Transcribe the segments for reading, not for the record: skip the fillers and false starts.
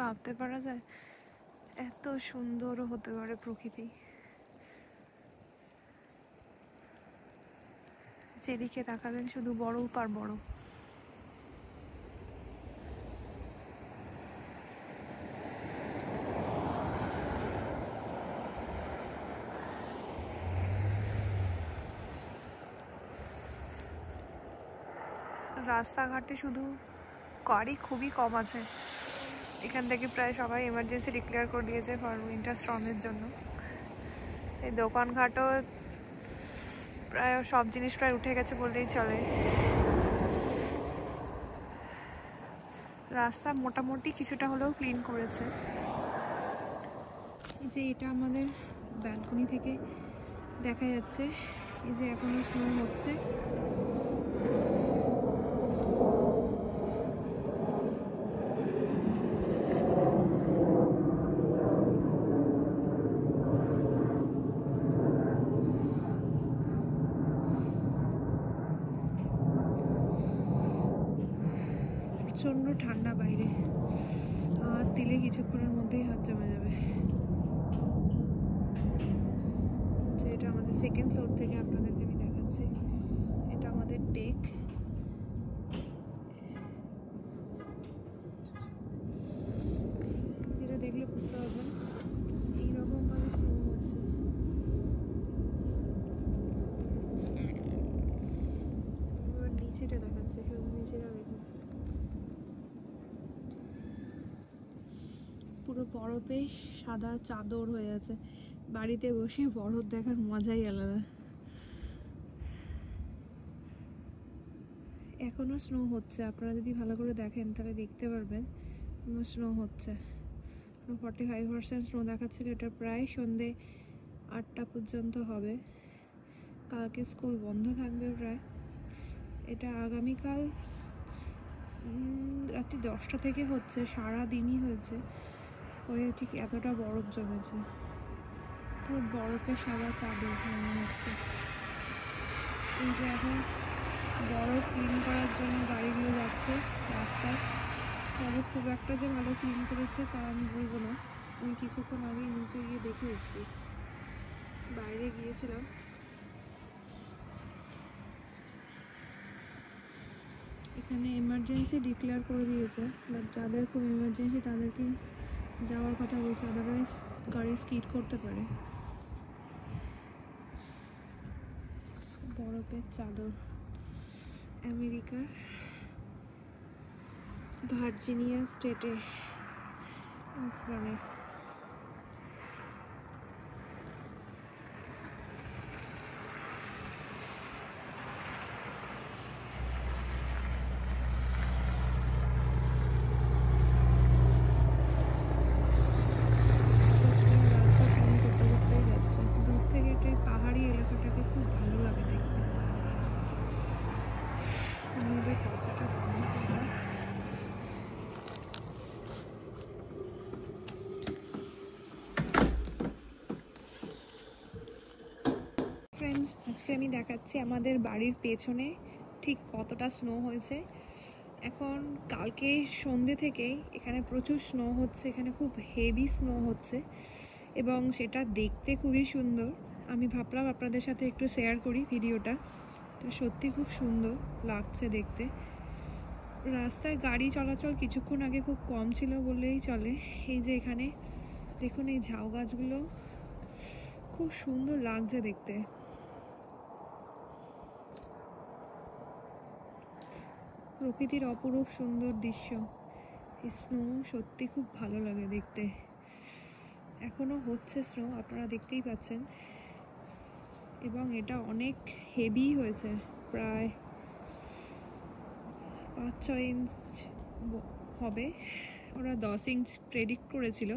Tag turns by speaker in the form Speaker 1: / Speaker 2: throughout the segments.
Speaker 1: ভাবতে পারা যায় এত সুন্দরও হতে পারে প্রকৃতি। যেদিকে তাকাবেন শুধু বরফ আর বরফ। রাস্তাঘাটে শুধু গাড়ি খুবই কম আছে। এখান থেকে প্রায় সবাই এমার্জেন্সি ডিক্লেয়ার করে দিয়েছে ফর উইন্টার স্টর্মের জন্য। এই দোকানঘাটও প্রায় সব জিনিস প্রায় উঠে গেছে বললেই চলে। রাস্তা মোটামুটি কিছুটা হলেও ক্লিন করেছে। এই যে এটা আমাদের ব্যালকনি থেকে দেখা যাচ্ছে, এই যে এখনো স্নো হচ্ছে। প্রচণ্ড ঠান্ডা বাইরে, হাত দিলে কিছুক্ষণের মধ্যেই হাত জমে যাবে। এটা আমাদের সেকেন্ড ফ্লোর থেকে আপনাদেরকে আমি দেখাচ্ছি। এটা আমাদের ডেক। এটা দেখলে বুঝতে পারবেন এইরকম ভাবে স্নো হচ্ছে। এবার নিচেটা দেখাচ্ছে, শুধু নিচেটা দেখুন, পুরো বরফে সাদা চাদর হয়ে আছে। বাড়িতে বসে বরফ দেখার মজাই আলাদা। এখনো স্নো হচ্ছে, আপনারা যদি ভালো করে দেখেন তাহলে দেখতে পারবেন স্নো হচ্ছে। 45% স্নো দেখাচ্ছিল। এটা প্রায় সন্ধে 8টা পর্যন্ত হবে। কালকে স্কুল বন্ধ থাকবে প্রায়। এটা আগামীকাল রাত্রি 10টা থেকে হচ্ছে, সারাদিনই হয়েছে। হয়ে ঠিক এতটা বরফ জমেছে, পুরো বরফের সাদা চাদর মনে হচ্ছে। এই যে এখন বরফ ক্লিন করার জন্য গাড়িগুলো যাচ্ছে রাস্তায়, তবে খুব একটা যে ভালো ক্লিন করেছে তা আমি বলবো না। আমি কিছুক্ষণ আগেই নিচে গিয়ে দেখে এসেছি, বাইরে গিয়েছিলাম। এখানে এমার্জেন্সি ডিক্লেয়ার করে দিয়েছে, বাট যাদের খুব এমার্জেন্সি তাদেরকে যাওয়ার কথা বলছে, আদারওয়াইজ গাড়ি স্কিড করতে পারে। বরফের চাদর আমেরিকার ভার্জিনিয়া স্টেটে আসবানে। দূর থেকে একটা পাহাড়ি এলাকাটাকে খুব ভালো লাগে দেখতে। আমি এবার দরজাটা বন্ধ করলাম। ফ্রেন্ডস, আজকে আমি দেখাচ্ছি আমাদের বাড়ির পেছনে ঠিক কতটা স্নো হয়েছে। এখন কালকে সন্ধ্যে থেকেই এখানে প্রচুর স্নো হচ্ছে, এখানে খুব হেভি স্নো হচ্ছে এবং সেটা দেখতে খুবই সুন্দর। আমি ভাবলাম আপনাদের সাথে একটু শেয়ার করি ভিডিওটা। এটা সত্যি খুব সুন্দর লাগছে দেখতে। রাস্তায় গাড়ি চলাচল কিছুক্ষণ আগে খুব কম ছিল বললেই চলে। এই যে এখানে দেখুন, এই ঝাউ গাছগুলো খুব সুন্দর লাগছে দেখতে। প্রকৃতির অপরূপ সুন্দর দৃশ্য। এই স্নো সত্যি খুব ভালো লাগে দেখতে। এখনো হচ্ছে স্নো, আপনারা দেখতেই পাচ্ছেন, এবং এটা অনেক হেভি হয়েছে, প্রায় 5-6 ইঞ্চ হবে। ওরা 10 ইঞ্চ প্রেডিক্ট করেছিল।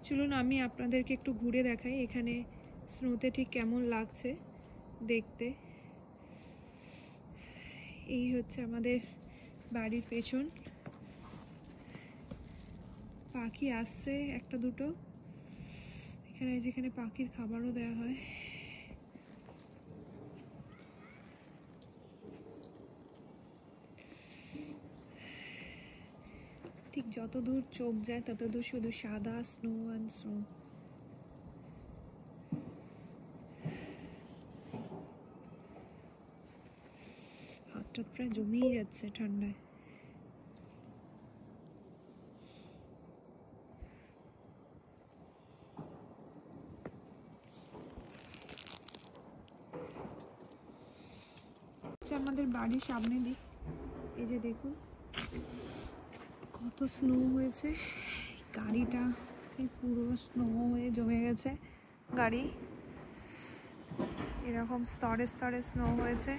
Speaker 1: চলুন আমি আপনাদেরকে একটু ঘুরে দেখাই এখানে স্নোতে ঠিক কেমন লাগছে দেখতে। এই হচ্ছে আমাদের বাড়ির পেছন। পাখি আসছে একটা দুটো, এখানে যেখানে পাখির খাবারও দেওয়া হয়। ঠিক যত দূর চোখ যায় তত দূর শুধু সাদা স্নো অ্যান্ড স্নো। হাতটা প্রায় জমেই যাচ্ছে ঠান্ডায়। আমাদের বাড়ির সামনে দিক, এই যে দেখুন কত স্নো হয়েছে। গাড়িটা পুরো স্নো হয়ে জমে গেছে। গাড়ি এরকম স্তরে স্তরে স্নো হয়েছে।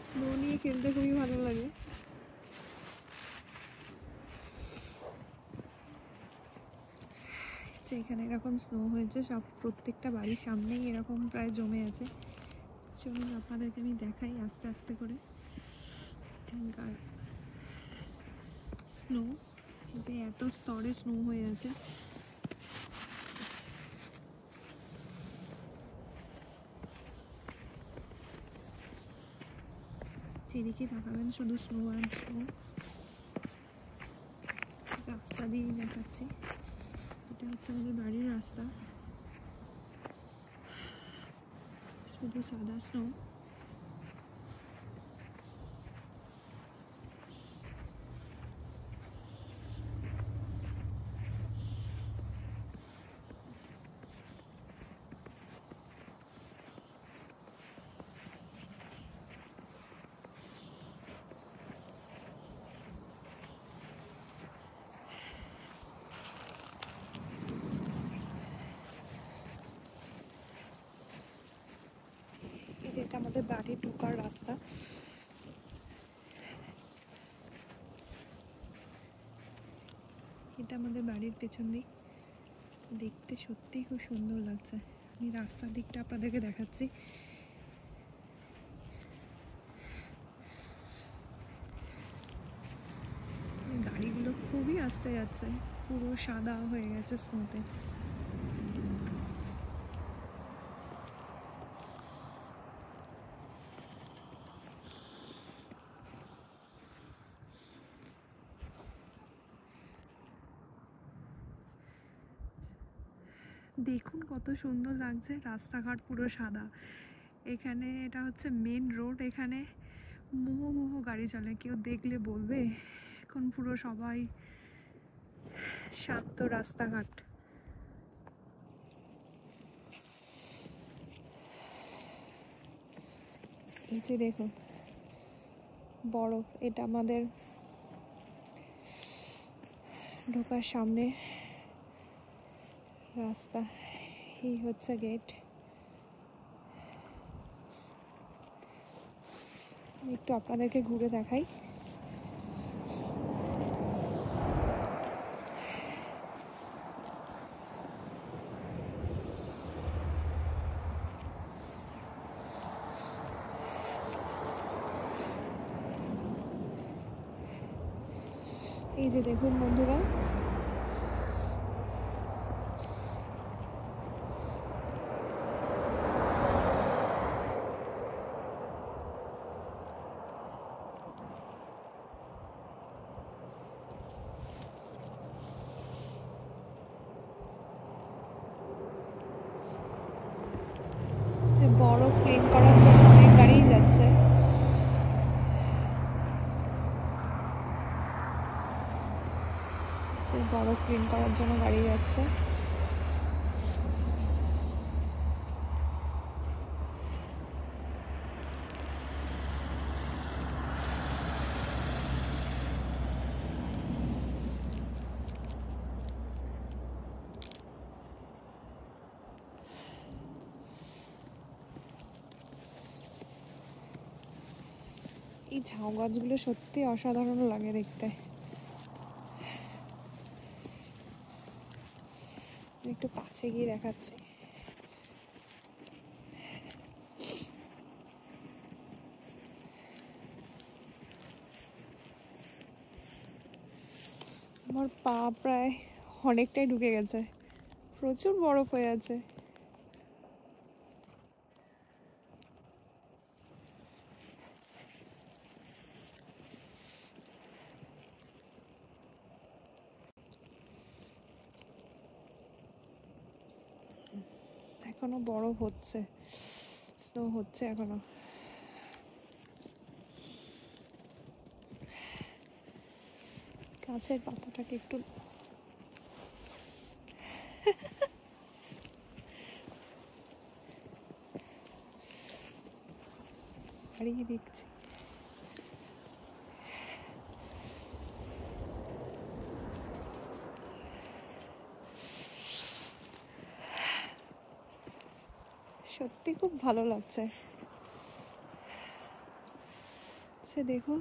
Speaker 1: স্নো নিয়ে খেলতে খুবই ভালো লাগে। এখানে এরকম স্নো হয়েছে, সব প্রত্যেকটা বাড়ির সামনেই এরকম প্রায় জমে আছে। চলুন আপনাদেরকে আমি দেখাই আস্তে আস্তে করে। এখানকার স্নো, যে এত স্তরে স্নো হয়ে আছে। যেদিকে তাকাবেন শুধু স্নো আর স্নো। রাস্তা দিয়েই দেখাচ্ছি, এটা হচ্ছে আমাদের বাড়ির রাস্তা, শুধু সাদা স্নো। এটা আমাদের বাড়ি ঢোকার রাস্তা। এটা আমাদের বাড়ির পেছন দিক, দেখতে সত্যিই খুব সুন্দর লাগছে। আমি রাস্তার দিকটা আপনাদেরকে দেখাচ্ছি। গাড়িগুলো খুবই আস্তে যাচ্ছে, পুরো সাদা হয়ে গেছে স্নোতে। দেখুন কত সুন্দর লাগছে, রাস্তাঘাট পুরো সাদা। এখানে এটা হচ্ছে মেন রোড, এখানে মোহ গাড়ি চলে। কেউ দেখলে বলবে এখন পুরো সবাই শান্ত রাস্তাঘাট। এই যে দেখুন বরফ, এটা আমাদের ঢোকার সামনে রাস্তা, এই হচ্ছে গেট। একটু আপনাদেরকে ঘুরে দেখাই। এই যে দেখুন বন্ধুরা, বরফ ক্লিন করার জন্য অনেক গাড়ি যাচ্ছে। বরফ ক্লিন করার জন্য গাড়ি যাচ্ছে। এই ঝাউ গাছগুলো সত্যি অসাধারণ লাগে দেখতে। একটু কাছে গিয়ে দেখাচ্ছি। আমার পা প্রায় অনেকটাই ঢুকে গেছে, প্রচুর বরফ হয়ে আছে। এখনো বরফ হচ্ছে, স্নো হচ্ছে এখনো। গাছের পাতাটাকে একটু হারিয়ে দেখছি। সত্যি খুব ভালো লাগছে। সে দেখুন,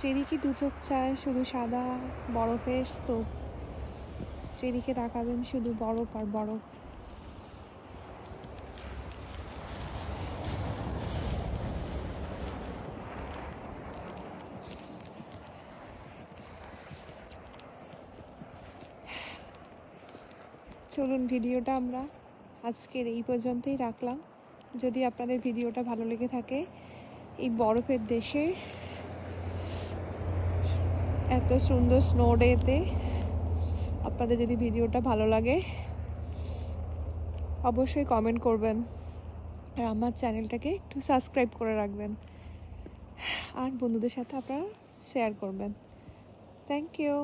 Speaker 1: যেদিকে দু চোখ চায় শুধু সাদা বরফের স্তূপ, যেদিকে তাকাবেন শুধু বরফ আর বরফ। চলুন ভিডিওটা আমরা আজকের এই পর্যন্তই রাখলাম। যদি আপনাদের ভিডিওটা ভালো লেগে থাকে, এই বরফের দেশের এত সুন্দর স্নো ডেতে আপনাদের যদি ভিডিওটা ভালো লাগে, অবশ্যই কমেন্ট করবেন আর আমার চ্যানেলটাকে একটু সাবস্ক্রাইব করে রাখবেন, আর বন্ধুদের সাথে আপনারা শেয়ার করবেন। Thank you.